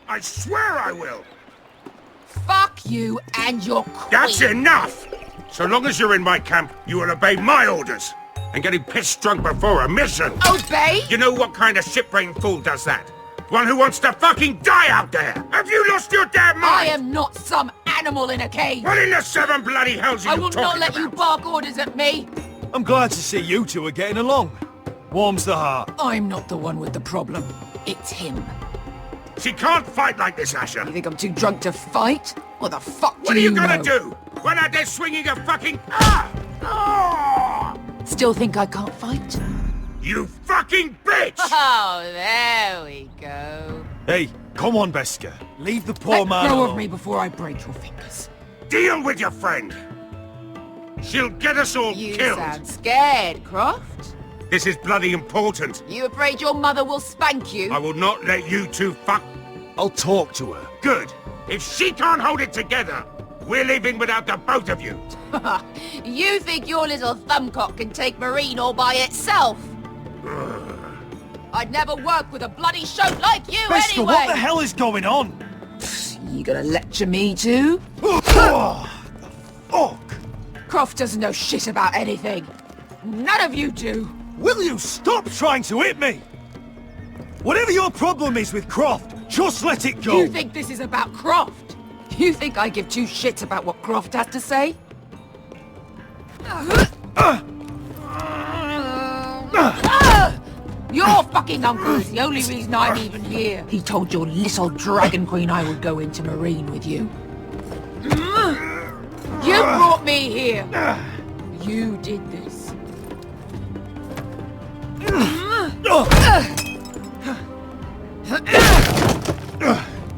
I swear I will! Fuck you and your queen. That's enough! So long as you're in my camp, you will obey my orders. And getting pissed drunk before a mission. Obey? You know what kind of shit-brained fool does that? One who wants to fucking die out there! Have you lost your damn mind? I am not some animal in a cage. What in the seven bloody hells are I you will not talking let about? you bark orders at me. I'm glad to see you two are getting along. Warms the heart. I'm not the one with the problem. It's him. She can't fight like this, Asher. You think I'm too drunk to fight? What the fuck do What are you gonna know? do? Run out there swinging a fucking... Ah! Ah! Still think I can't fight? You fucking bitch! Oh, there we go. Hey, come on, Beska. Leave the poor Let man go alone. of me before I break your fingers. Deal with your friend. She'll get us all You killed. sound scared, Croft. This is bloody important. You afraid your mother will spank you? I will not let you two fuck... I'll talk to her. Good. If she can't hold it together, we're leaving without the both of you. You think your little thumbcock can take Marine all by itself? I'd never work with a bloody shote like you Beska, anyway! what the hell is going on? You gonna lecture me too? Oh, the fuck? Croft doesn't know shit about anything. None of you do. Will you stop trying to hit me? Whatever your problem is with Croft, just let it go. You think this is about Croft? You think I give two shits about what Croft has to say? Your fucking uncle is the only reason I'm even here. He told your little dragon queen I would go into Marine with you. You brought me here. You did this.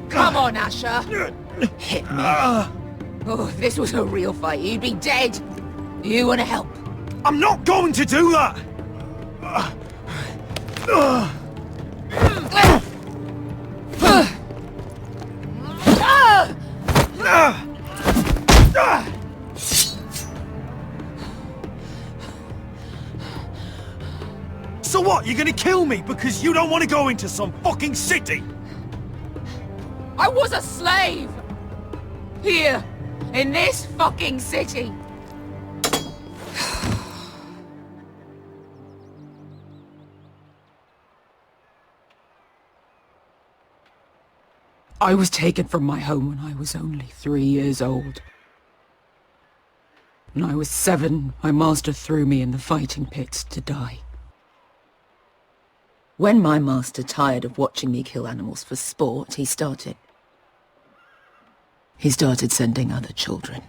Come on, Asher. Hit me. Oh, if this was a real fight, you'd be dead. You want to help? I'm not going to do that! So what, you're gonna kill me because you don't want to go into some fucking city? I was a slave! Here, in this fucking city! I was taken from my home when I was only 3 years old. When I was 7, my master threw me in the fighting pits to die. When my master tired of watching me kill animals for sport, he started sending other children.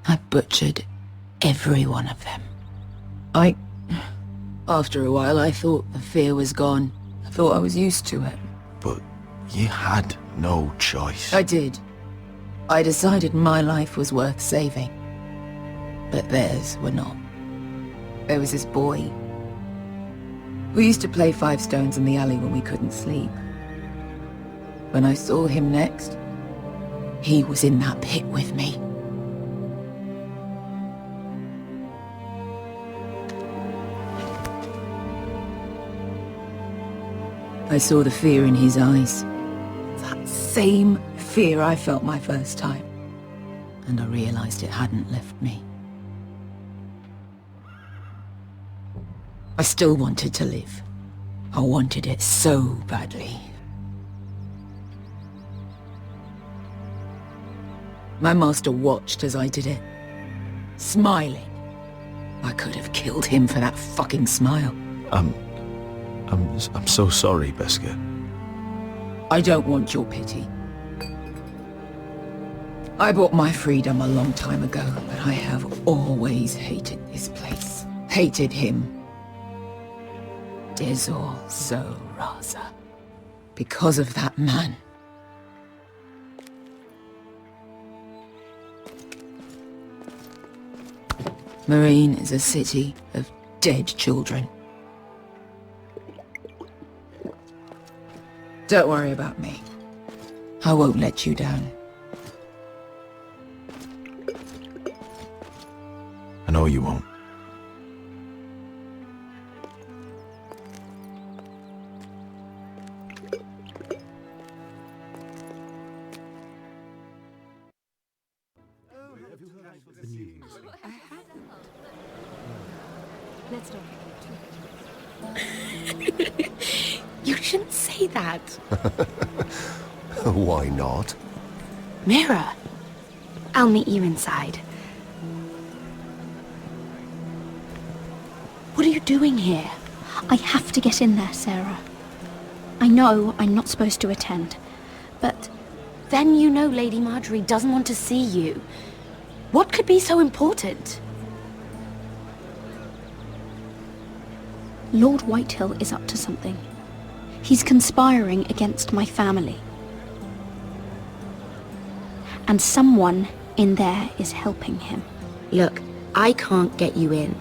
I butchered every one of them. After a while, I thought the fear was gone. I thought I was used to it. But you had no choice. I did. I decided my life was worth saving. But theirs were not. There was this boy. We used to play 5 stones in the alley when we couldn't sleep. When I saw him next, he was in that pit with me. I saw the fear in his eyes. That same fear I felt my first time. And I realized it hadn't left me. I still wanted to live. I wanted it so badly. My master watched as I did it, smiling. I could have killed him for that fucking smile. I'm so sorry, Beska. I don't want your pity. I bought my freedom a long time ago, but I have always hated this place. Hated him. Dezor Zo Raza. Because of that man. Marine is a city of dead children. Don't worry about me. I won't let you down. I know you won't. You shouldn't say that. Why not? Mira, I'll meet you inside. What are you doing here? I have to get in there, Sarah. I know I'm not supposed to attend, but Then you know Lady Marjorie doesn't want to see you. What could be so important? Lord Whitehill is up to something. He's conspiring against my family. And someone in there is helping him. Look, I can't get you in.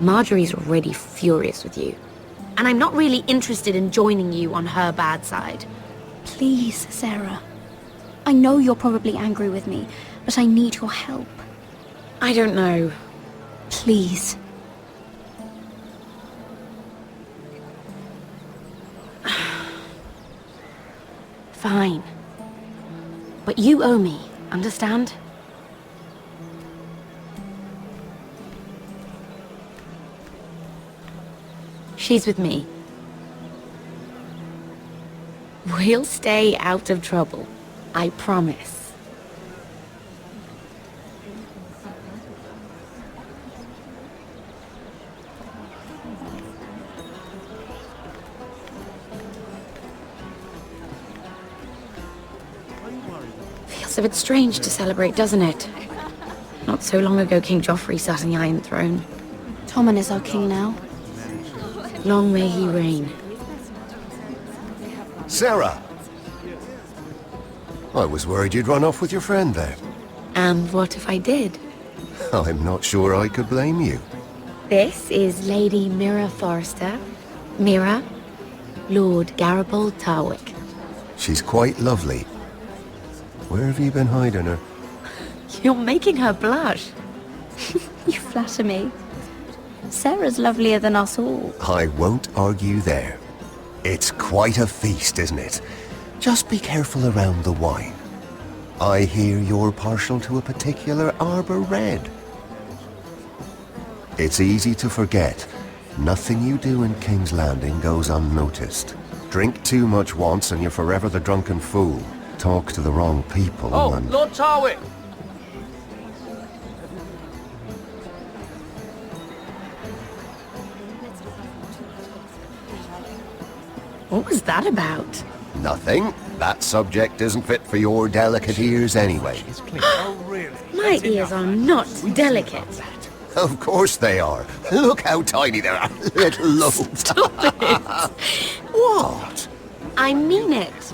Marjorie's already furious with you. And I'm not really interested in joining you on her bad side. Please, Sarah. I know you're probably angry with me, but I need your help. I don't know. Please. Fine. But you owe me, understand? She's with me. We'll stay out of trouble. I promise. Feels a bit strange to celebrate, doesn't it? Not so long ago, King Joffrey sat on the Iron Throne. Tommen is our king now. Long may he reign. Sarah! I was worried you'd run off with your friend there. And what if I did? I'm not sure I could blame you. This is Lady Mira Forrester. Mira, Lord Garibald Tarwick. She's quite lovely. Where have you been hiding her? You're making her blush. You flatter me. Sarah's lovelier than us all. I won't argue there. It's quite a feast, isn't it? Just be careful around the wine. I hear you're partial to a particular Arbor Red. It's easy to forget. Nothing you do in King's Landing goes unnoticed. Drink too much once and you're forever the drunken fool. Talk to the wrong people and... Lord Tarwick! What was that about? Nothing. That subject isn't fit for your delicate ears anyway. My ears are not delicate. Of course they are. Look how tiny they are. Little lobes. What? I mean it.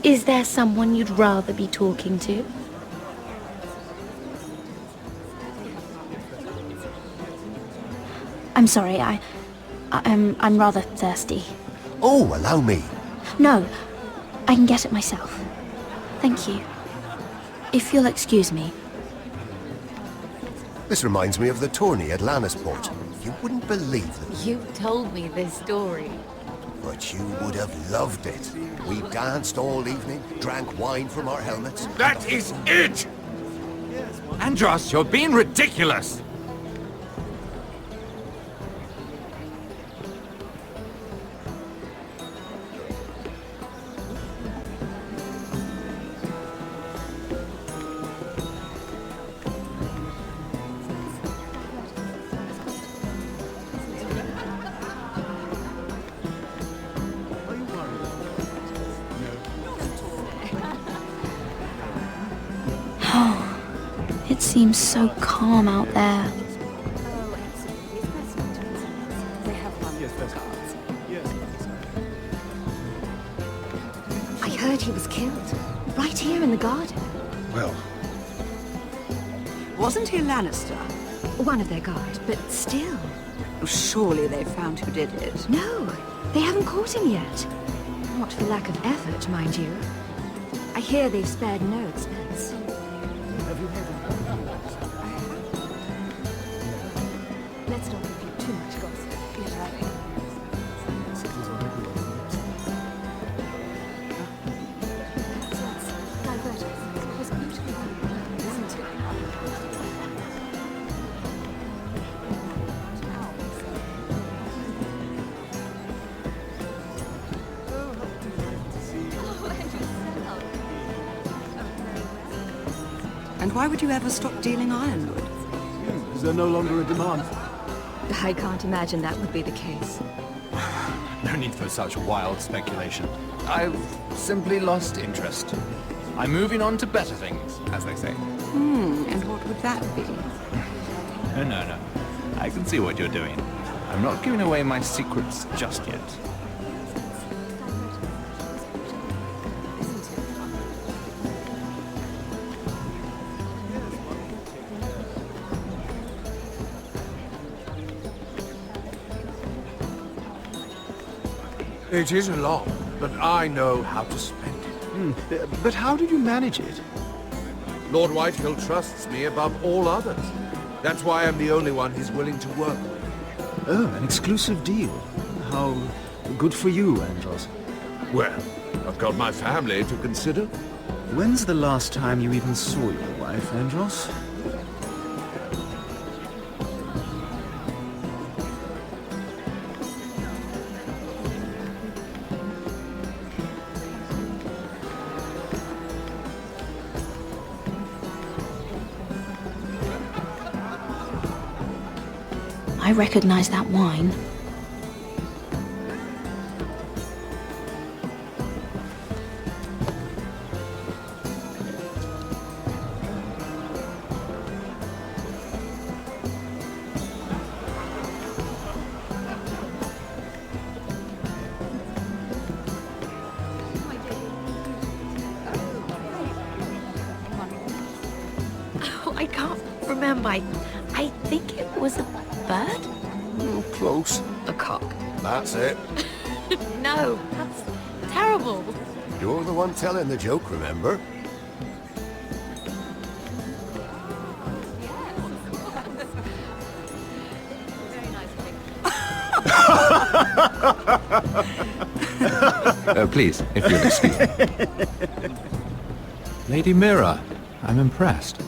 Is there someone you'd rather be talking to? I'm sorry, I'm rather thirsty. Oh, allow me. No, I can get it myself. Thank you. If you'll excuse me. This reminds me of the tourney at Lannisport. You wouldn't believe it, You told me this story. but you would have loved it. We danced all evening, drank wine from our helmets. That is it! Andros, you're being ridiculous! It seems so calm out there. I heard he was killed. Right here in the garden. Well, Wasn't he Lannister? One of their guard, but still. Surely they found who did it. No, they haven't caught him yet. Not for lack of effort, mind you. I hear they've spared no expense. Let's not repeat too much gossip. why would you ever stop dealing ironwood? Is there no longer a demand? I can't imagine that would be the case. No need for such wild speculation. I've simply lost interest. I'm moving on to better things, as they say. And what would that be? No. I can see what you're doing. I'm not giving away my secrets just yet. It isn't long, but I know how to spend it. But how did you manage it? Lord Whitehill trusts me above all others. That's why I'm the only one he's willing to work with. Oh, an exclusive deal. How good for you, Andros. Well, I've got my family to consider. When's the last time you even saw your wife, Andros? I recognize that wine. Oh, I can't remember. I think it was a bird? Close. A cock. That's it. No, that's terrible. You're the one telling the joke, remember? Please, if you'll excuse me. Lady Mira, I'm impressed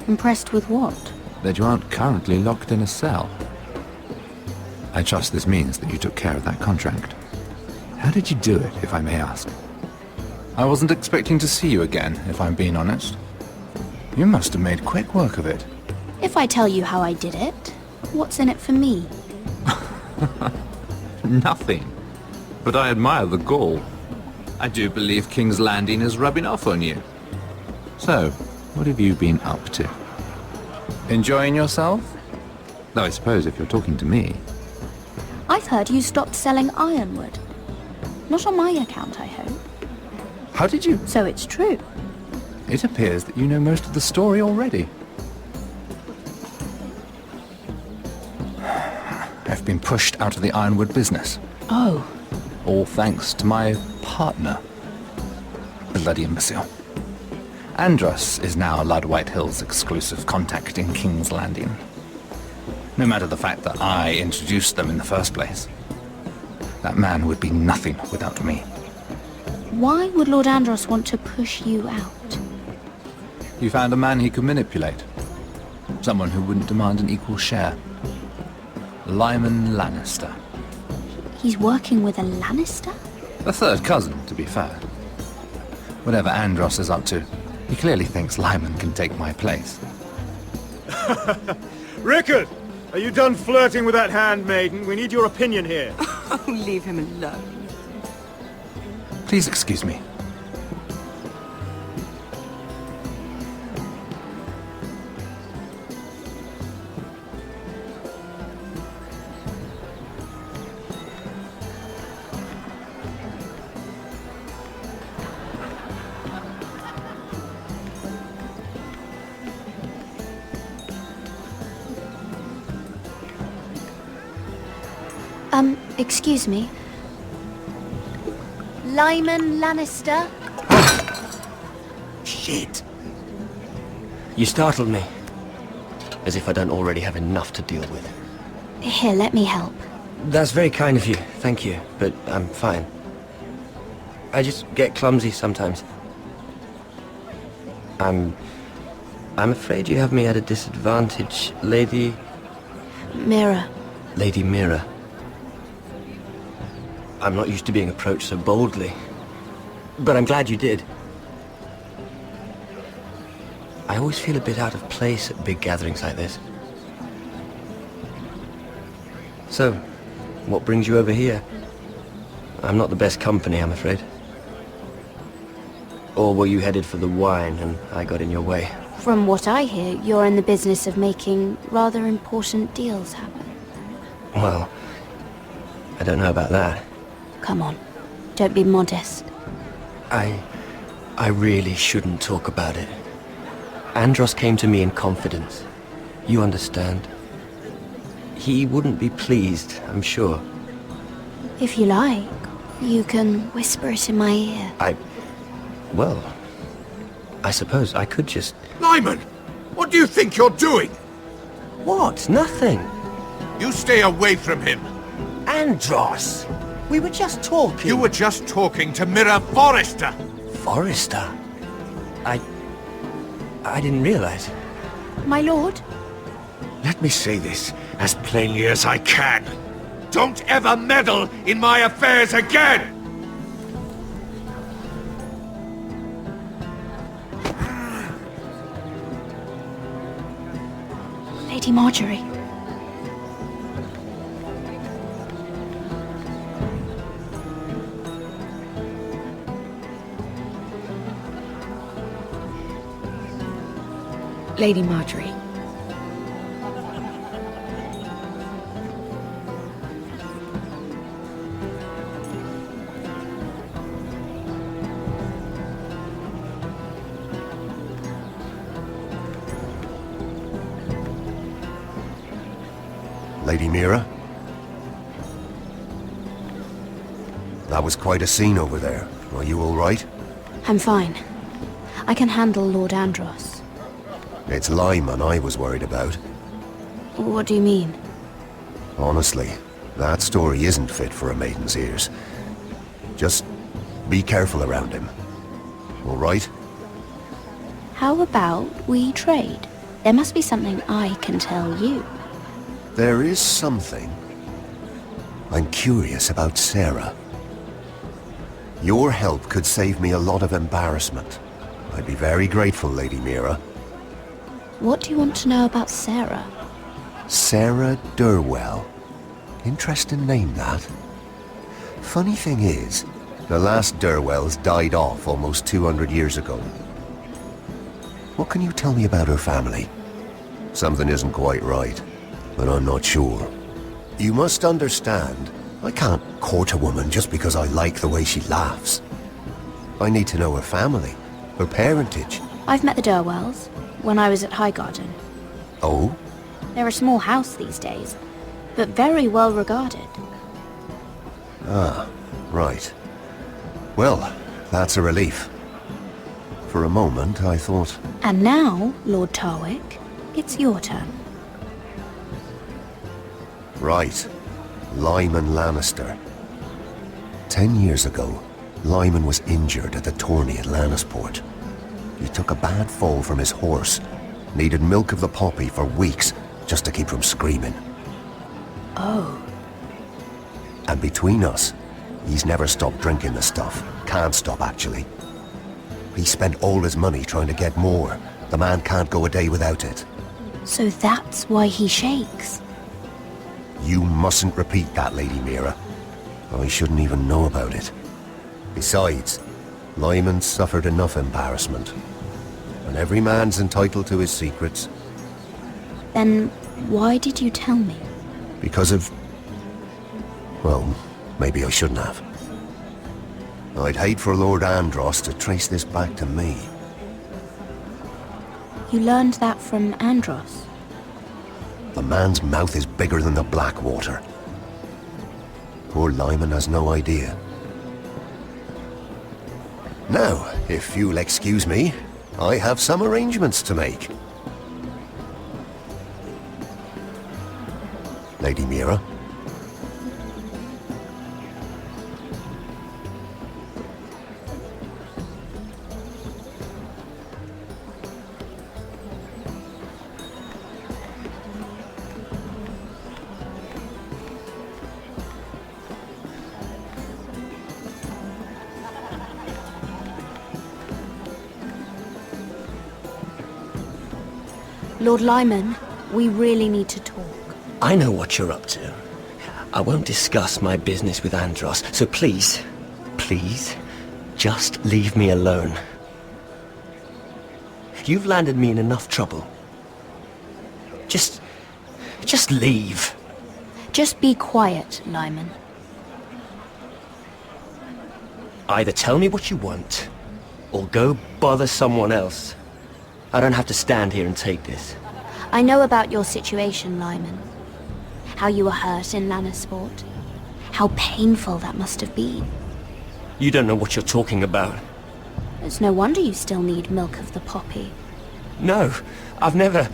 Impressed with what? that you aren't currently locked in a cell. I trust this means that you took care of that contract. How did you do it, if I may ask? I wasn't expecting to see you again, if I'm being honest. You must have made quick work of it. If I tell you how I did it, what's in it for me? Nothing. But I admire the gall. I do believe King's Landing is rubbing off on you. So, what have you been up to? Enjoying yourself? Though I suppose if you're talking to me. I've heard you stopped selling ironwood. Not on my account, I hope. How did you? So it's true. It appears that you know most of the story already. I've been pushed out of the ironwood business. Oh. All thanks to my partner. Bloody imbecile. Andros is now Lord Whitehill's exclusive contact in King's Landing. No matter the fact that I introduced them in the first place. That man would be nothing without me. Why would Lord Andros want to push you out? You found a man he could manipulate. Someone who wouldn't demand an equal share. Lyman Lannister. He's working with a Lannister? A third cousin, to be fair. Whatever Andros is up to, he clearly thinks Lyman can take my place. Rickard! Are you done flirting with that handmaiden? We need your opinion here. Oh, leave him alone. Please excuse me. Excuse me. Lyman Lannister? Shit. You startled me. As if I don't already have enough to deal with. Here, let me help. That's very kind of you, thank you, but I'm fine. I just get clumsy sometimes. I'm afraid you have me at a disadvantage, Lady... Mira. Lady Mira. I'm not used to being approached so boldly. But I'm glad you did. I always feel a bit out of place at big gatherings like this. So, what brings you over here? I'm not the best company, I'm afraid. Or were you headed for the wine and I got in your way? From what I hear, you're in the business of making rather important deals happen. Well, I don't know about that. Come on, don't be modest. I really shouldn't talk about it. Andros came to me in confidence. You understand? He wouldn't be pleased, I'm sure. If you like, you can whisper it in my ear. Well, I suppose I could just... Lyman! What do you think you're doing? What? Nothing. You stay away from him. Andros! We were just talking. You were just talking to Mirror Forrester. Forrester? I didn't realize. My lord? Let me say this as plainly as I can. Don't ever meddle in my affairs again! Lady Marjorie. Lady Marjorie. Lady Mira? That was quite a scene over there. Are you all right? I'm fine. I can handle Lord Andros. It's Lyman I was worried about. What do you mean? Honestly, that story isn't fit for a maiden's ears. Just be careful around him. All right? How about we trade? There must be something I can tell you. There is something. I'm curious about Sarah. Your help could save me a lot of embarrassment. I'd be very grateful, Lady Mira. What do you want to know about Sarah? Sarah Durwell. Interesting name, that. Funny thing is, the last Durwells died off almost 200 years ago. What can you tell me about her family? Something isn't quite right, but I'm not sure. You must understand, I can't court a woman just because I like the way she laughs. I need to know her family, her parentage. I've met the Durwells when I was at Highgarden. Oh? They're a small house these days, but very well regarded. Ah, right. Well, that's a relief. For a moment, I thought... And now, Lord Tarwick, it's your turn. Right. Lyman Lannister. 10 years ago, Lyman was injured at the tourney at Lannisport. He took a bad fall from his horse. Needed milk of the poppy for weeks just to keep from screaming. Oh. And between us, he's never stopped drinking the stuff. Can't stop, actually. He spent all his money trying to get more. The man can't go a day without it. So that's why he shakes. You mustn't repeat that, Lady Mira. I shouldn't even know about it. Besides, Lyman suffered enough embarrassment. And every man's entitled to his secrets. Then why did you tell me? Because of... Well, maybe I shouldn't have. I'd hate for Lord Andros to trace this back to me. You learned that from Andros? The man's mouth is bigger than the Blackwater. Poor Lyman has no idea. Now, if you'll excuse me, I have some arrangements to make. Lady Mira? Lord Lyman, we really need to talk. I know what you're up to. I won't discuss my business with Andros, so please, just leave me alone. You've landed me in enough trouble. Just leave. Just be quiet, Lyman. Either tell me what you want, or go bother someone else. I don't have to stand here and take this. I know about your situation, Lyman. How you were hurt in Lannisport. How painful that must have been. You don't know what you're talking about. It's no wonder you still need milk of the poppy. No, I've never...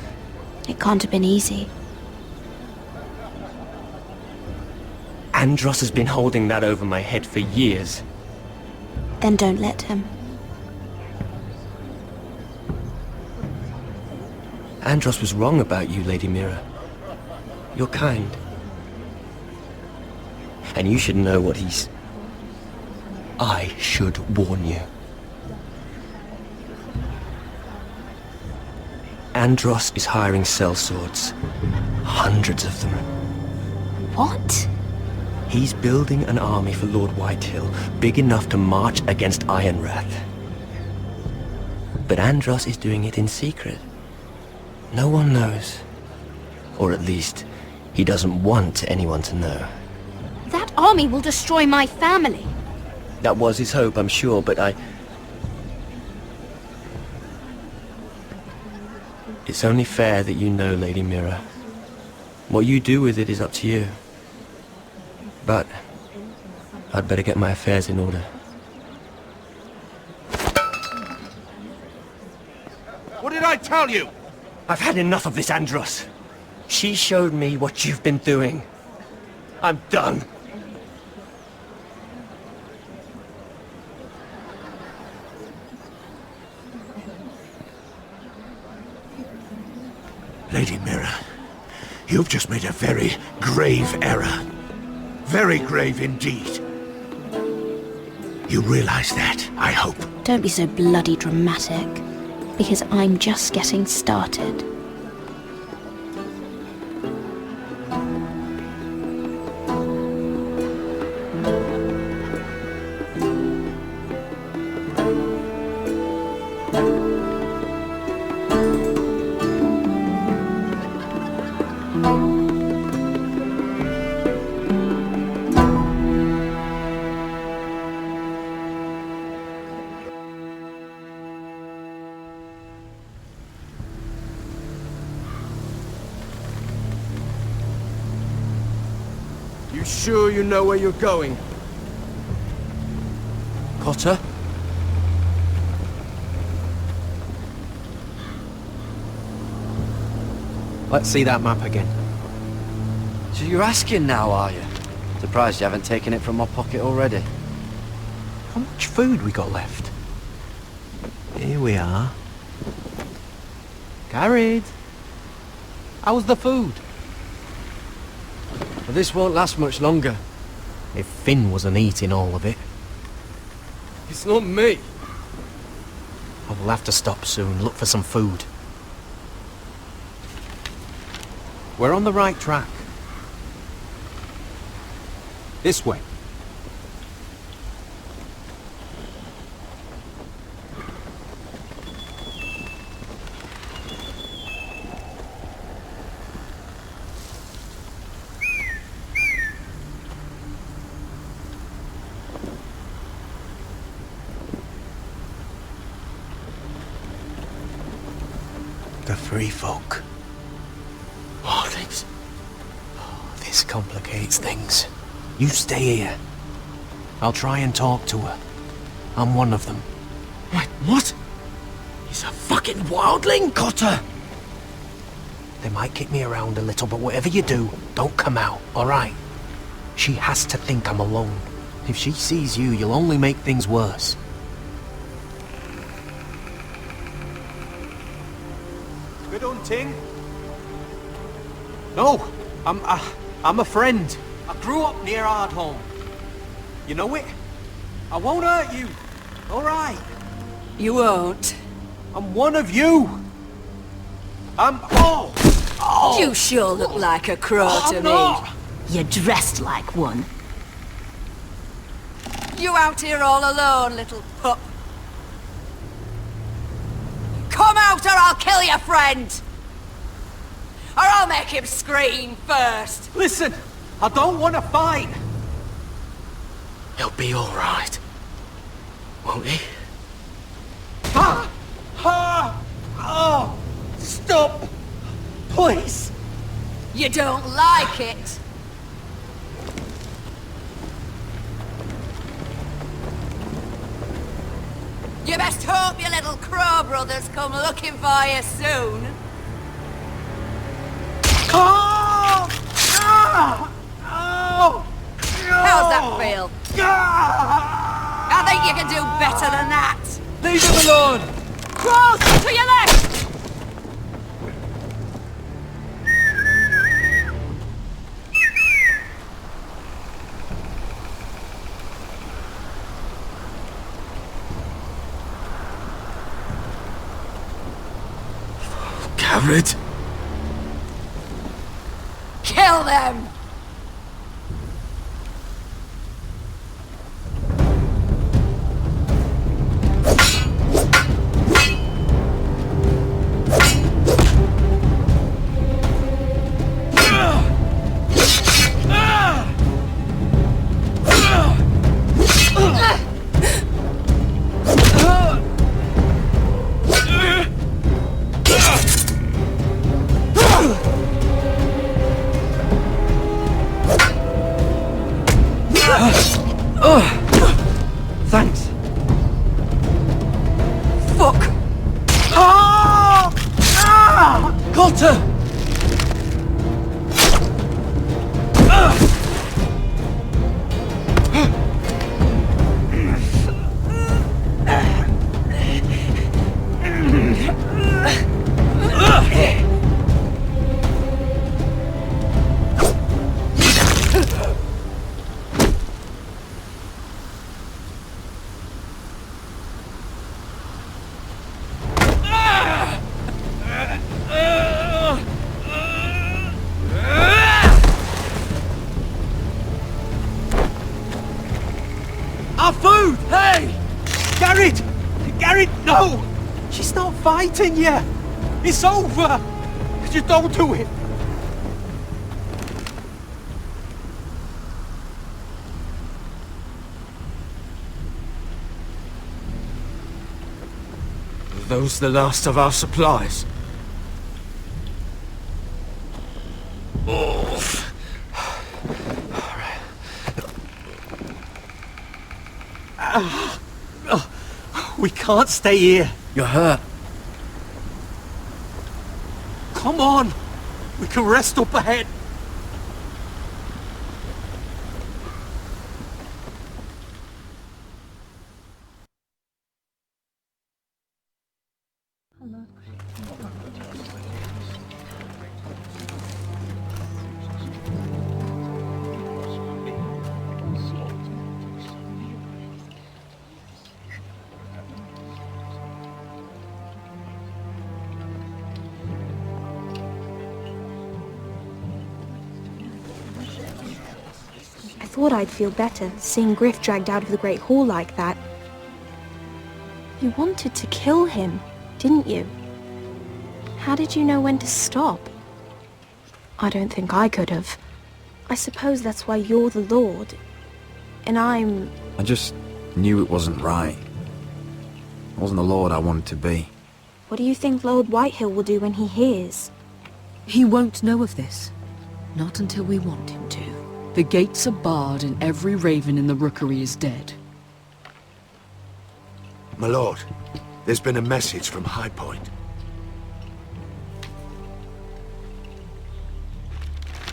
It can't have been easy. Andros has been holding that over my head for years. Then don't let him. Andros was wrong about you, Lady Mira. You're kind. And you should know what he's... I should warn you. Andros is hiring sellswords. Hundreds of them. What? He's building an army for Lord Whitehill, big enough to march against Ironrath. But Andros is doing it in secret. No one knows. Or at least, he doesn't want anyone to know. That army will destroy my family. That was his hope, I'm sure, but It's only fair that you know, Lady Mira. What you do with it is up to you. But I'd better get my affairs in order. What did I tell you? I've had enough of this, Andros. She showed me what you've been doing. I'm done. Lady Mira, you've just made a very grave error. Very grave indeed. You realize that, I hope. Don't be so bloody dramatic, because I'm just getting started. You sure you know where you're going? Cotter? Let's see that map again. So you're asking now, are you? Surprised you haven't taken it from my pocket already. How much food we got left? Here we are. Carried. How's the food? But this won't last much longer. If Finn wasn't eating all of it. It's not me. I will have to stop soon, look for some food. We're on the right track. This way. The free folk. This complicates things. You stay here. I'll try and talk to her. I'm one of them. Wait, what? He's a fucking wildling, Cotter! They might kick me around a little, but whatever you do, don't come out, alright? She has to think I'm alone. If she sees you, you'll only make things worse. Good hunting. No, I'm a friend. I grew up near Ardholm. You know it? I won't hurt you. All right. You won't. I'm one of you. You sure look like a crow to me. You're dressed like one. You out here all alone, little pup? Come out or I'll kill your friend! Or I'll make him scream first! Listen, I don't want to fight. He'll be all right. Won't he? Oh! Stop! Please! You don't like it? You best hope your little crow brothers come looking for you soon. Oh! How's that feel? I think you can do better than that. Leave him alone! Cross to your left! Garrett? Kill them! Thanks. Fuck! Cotter! Our food! Hey! Garrett! Garrett, no! She's not fighting you! It's over! Just don't do it! Are those the last of our supplies? We can't stay here. You're hurt. Come on! We can rest up ahead. I thought I'd feel better seeing Griff dragged out of the Great Hall like that. You wanted to kill him, didn't you? How did you know when to stop? I don't think I could have. I suppose that's why you're the Lord, and I'm... I just knew it wasn't right. I wasn't the Lord I wanted to be. What do you think Lord Whitehill will do when he hears? He won't know of this. Not until we want him to. The gates are barred and every raven in the rookery is dead. My lord, there's been a message from High Point.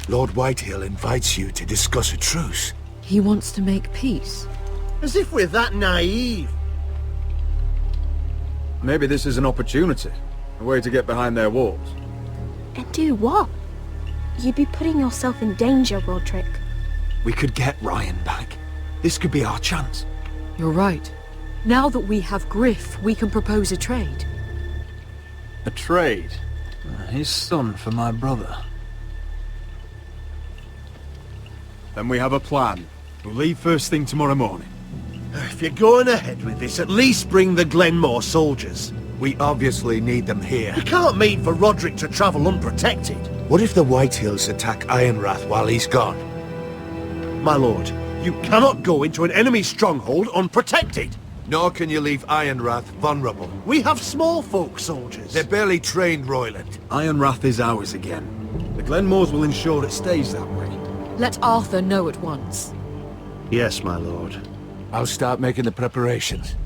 Lord Whitehill invites you to discuss a truce. He wants to make peace. As if we're that naive. Maybe this is an opportunity. A way to get behind their walls. And do what? You'd be putting yourself in danger, Roderick. We could get Ryan back. This could be our chance. You're right. Now that we have Griff, we can propose a trade. A trade? His son for my brother. Then we have a plan. We'll leave first thing tomorrow morning. If you're going ahead with this, at least bring the Glenmore soldiers. We obviously need them here. We can't mean for Roderick to travel unprotected. What if the Whitehills attack Ironrath while he's gone? My lord, you cannot go into an enemy stronghold unprotected. Nor can you leave Ironrath vulnerable. We have small folk soldiers. They're barely trained, Royland. Ironrath is ours again. The Glenmores will ensure it stays that way. Let Arthur know at once. Yes, my lord. I'll start making the preparations.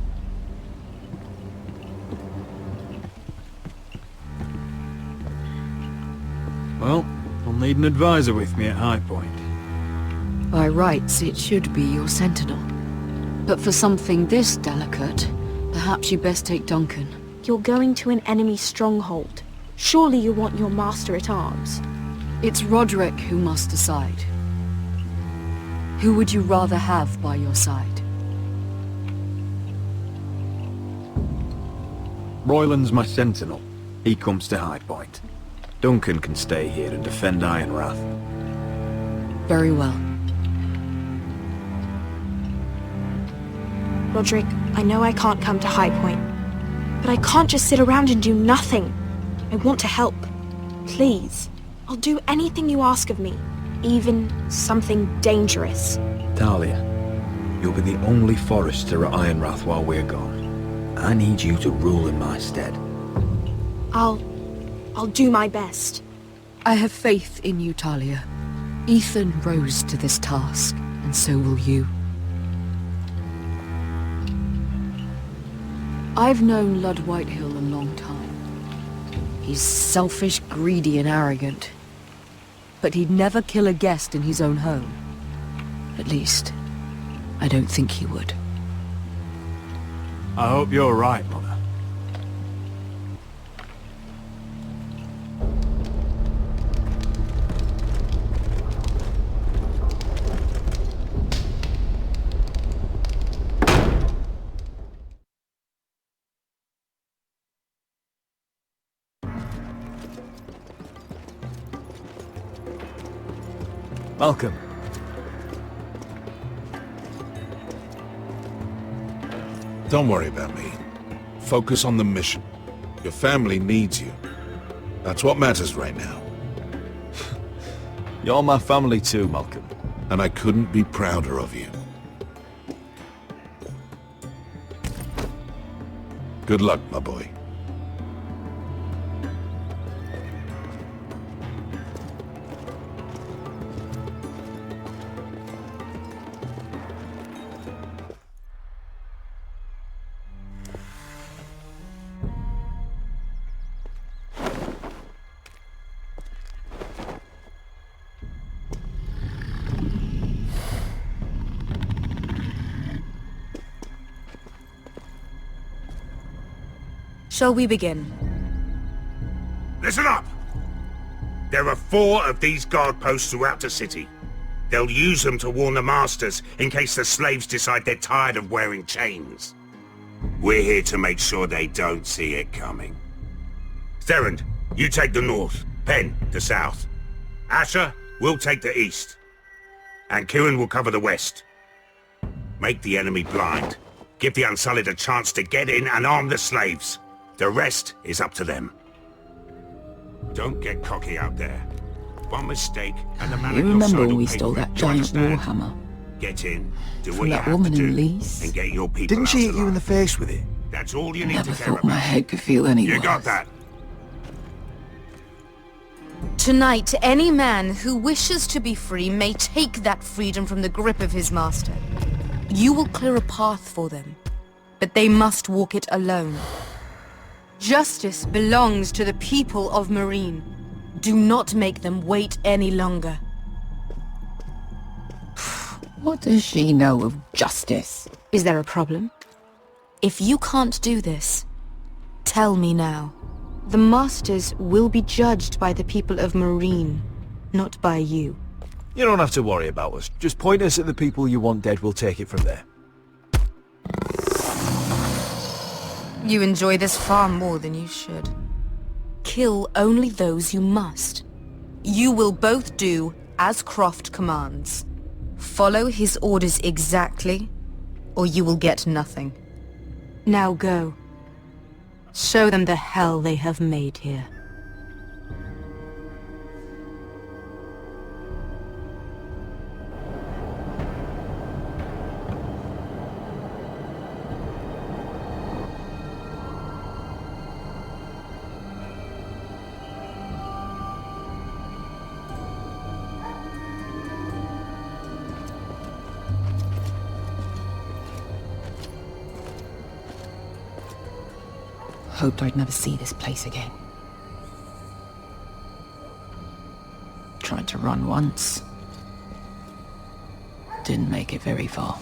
Well, I'll need an advisor with me at High Point. By rights, it should be your sentinel. But for something this delicate, perhaps you best take Duncan. You're going to an enemy stronghold. Surely you want your master-at-arms. It's Roderick who must decide. Who would you rather have by your side? Royland's my sentinel. He comes to High Point. Duncan can stay here and defend Ironrath. Very well. Roderick, I know I can't come to High Point, but I can't just sit around and do nothing. I want to help. Please. I'll do anything you ask of me, even something dangerous. Talia, you'll be the only forester at Ironrath while we're gone. I need you to rule in my stead. I'll do my best. I have faith in you, Talia. Ethan rose to this task, and so will you. I've known Lud Whitehill a long time. He's selfish, greedy, and arrogant. But he'd never kill a guest in his own home. At least, I don't think he would. I hope you're right, Mother. Welcome. Don't worry about me. Focus on the mission. Your family needs you. That's what matters right now. You're my family too, Malcolm. And I couldn't be prouder of you. Good luck, my boy. Shall we begin? Listen up! There are 4 of these guard posts throughout the city. They'll use them to warn the masters in case the slaves decide they're tired of wearing chains. We're here to make sure they don't see it coming. Therend, you take the north. Penn, the south. Asher, we'll take the east. And Kieran will cover the west. Make the enemy blind. Give the Unsullied a chance to get in and arm the slaves. The rest is up to them. Don't get cocky out there. One mistake and the man You at your remember side when will we pay stole for it. that Do you giant understand? warhammer? Get in, do From what you that have woman to in do, Lease? and get your people Didn't she out hit you in the alive. face with it? That's all you need Never to care thought about. my head could feel any You worse. got that? Tonight, any man who wishes to be free may take that freedom from the grip of his master. You will clear a path for them, but they must walk it alone. Justice belongs to the people of Marine. Do not make them wait any longer. What does she know of justice? Is there a problem? If you can't do this, tell me now. The Masters will be judged by the people of Marine, not by you. You don't have to worry about us. Just point us at the people you want dead, we'll take it from there. You enjoy this far more than you should. Kill only those you must. You will both do as Croft commands. Follow his orders exactly, or you will get nothing. Now go. Show them the hell they have made here. Hoped I'd never see this place again. Tried to run once. Didn't make it very far.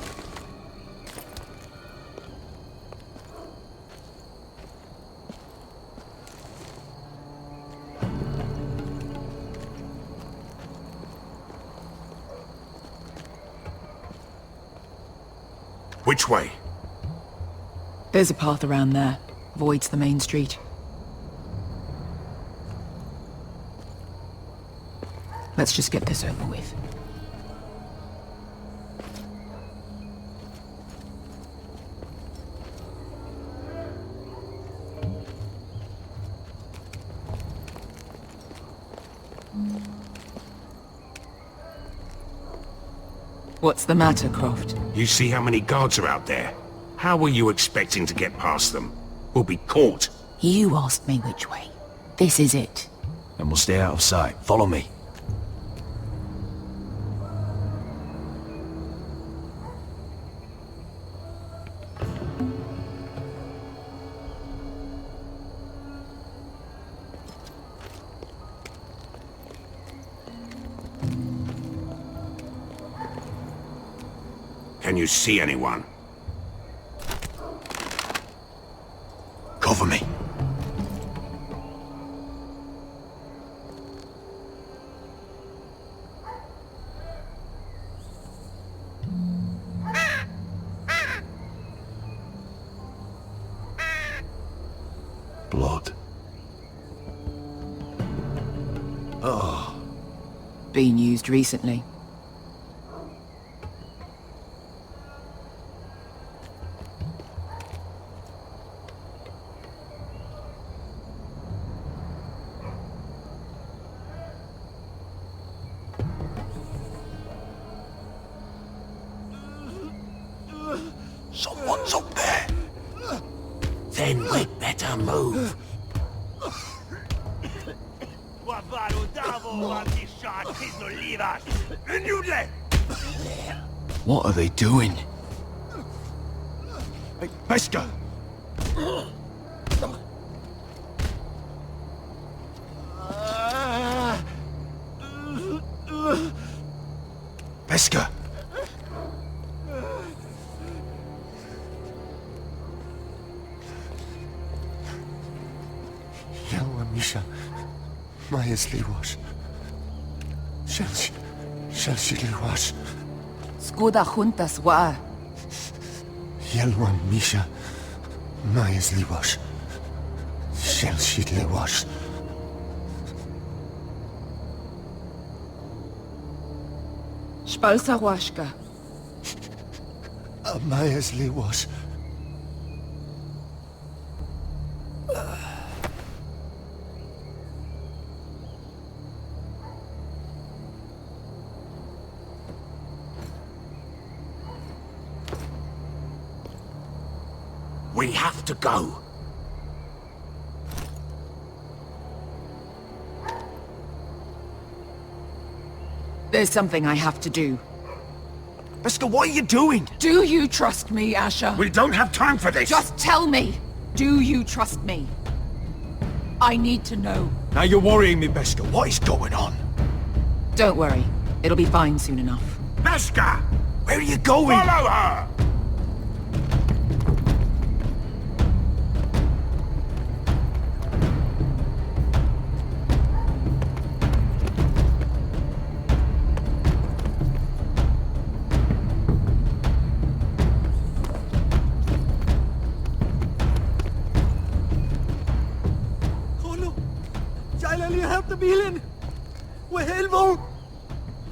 Which way? There's a path around there. Avoids the main street. Let's just get this over with. What's the matter, Croft? You see how many guards are out there? How were you expecting to get past them? We'll be caught. You asked me which way. This is it. And we'll stay out of sight. Follow me. Can you see anyone? Cover me. Blood. Oh. Been used recently. Someone's up there. Then we'd better move. What are they doing? Hey, Pesca! Pesca! Misha, Maya's Liwash. Shall she Liwash? Skuda juntas wa. Yelwan Misha, Maya's Liwash. Shall she Liwash? Spalsa washka. Maya's Liwash. We have to go. There's something I have to do. Pesca, what are you doing? Do you trust me, Asher? We don't have time for this. Just tell me. Do you trust me? I need to know. Now you're worrying me, Pesca. What is going on? Don't worry. It'll be fine soon enough. Pesca! Where are you going? Follow her! Wilmo!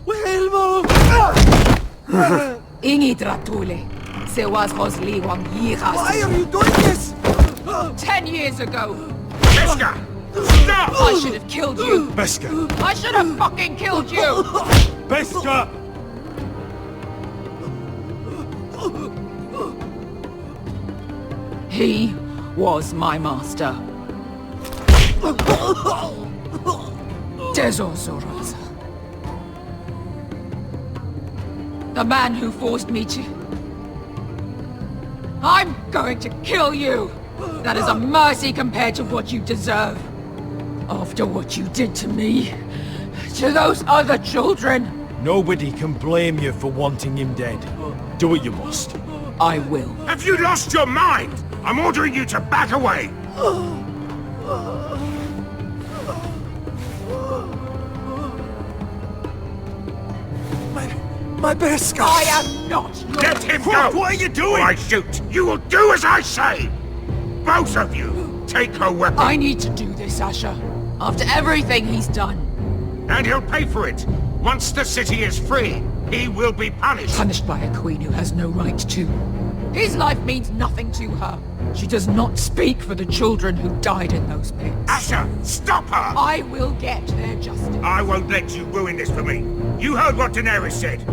Wilmo! Ingi Dratule. Se was Rosliwang Yiras. Why are you doing this? 10 years ago. Beskha! Stop! I should have killed you. Beskha! I should have fucking killed you. Beskha! He was my master. Dezozoraza. The man who forced me to... I'm going to kill you! That is a mercy compared to what you deserve. After what you did to me, to those other children. Nobody can blame you for wanting him dead. Do what you must. I will. Have you lost your mind? I'm ordering you to back away! My Beskha! I am not your... Let him Croft, go! what are you doing? Or I shoot! You will do as I say! Both of you! Take her weapon! I need to do this, Asher. After everything he's done. And he'll pay for it! Once the city is free, he will be punished! Punished by a queen who has no right to. His life means nothing to her. She does not speak for the children who died in those pits. Asher, stop her! I will get their justice. I won't let you ruin this for me. You heard what Daenerys said.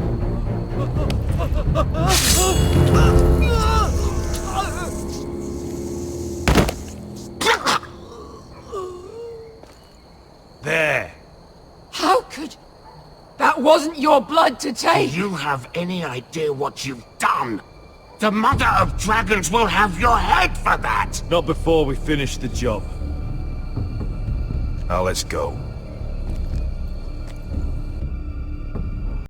There. How could... That wasn't your blood to take! Do you have any idea what you've done? The Mother of Dragons will have your head for that! Not before we finish the job. Now let's go.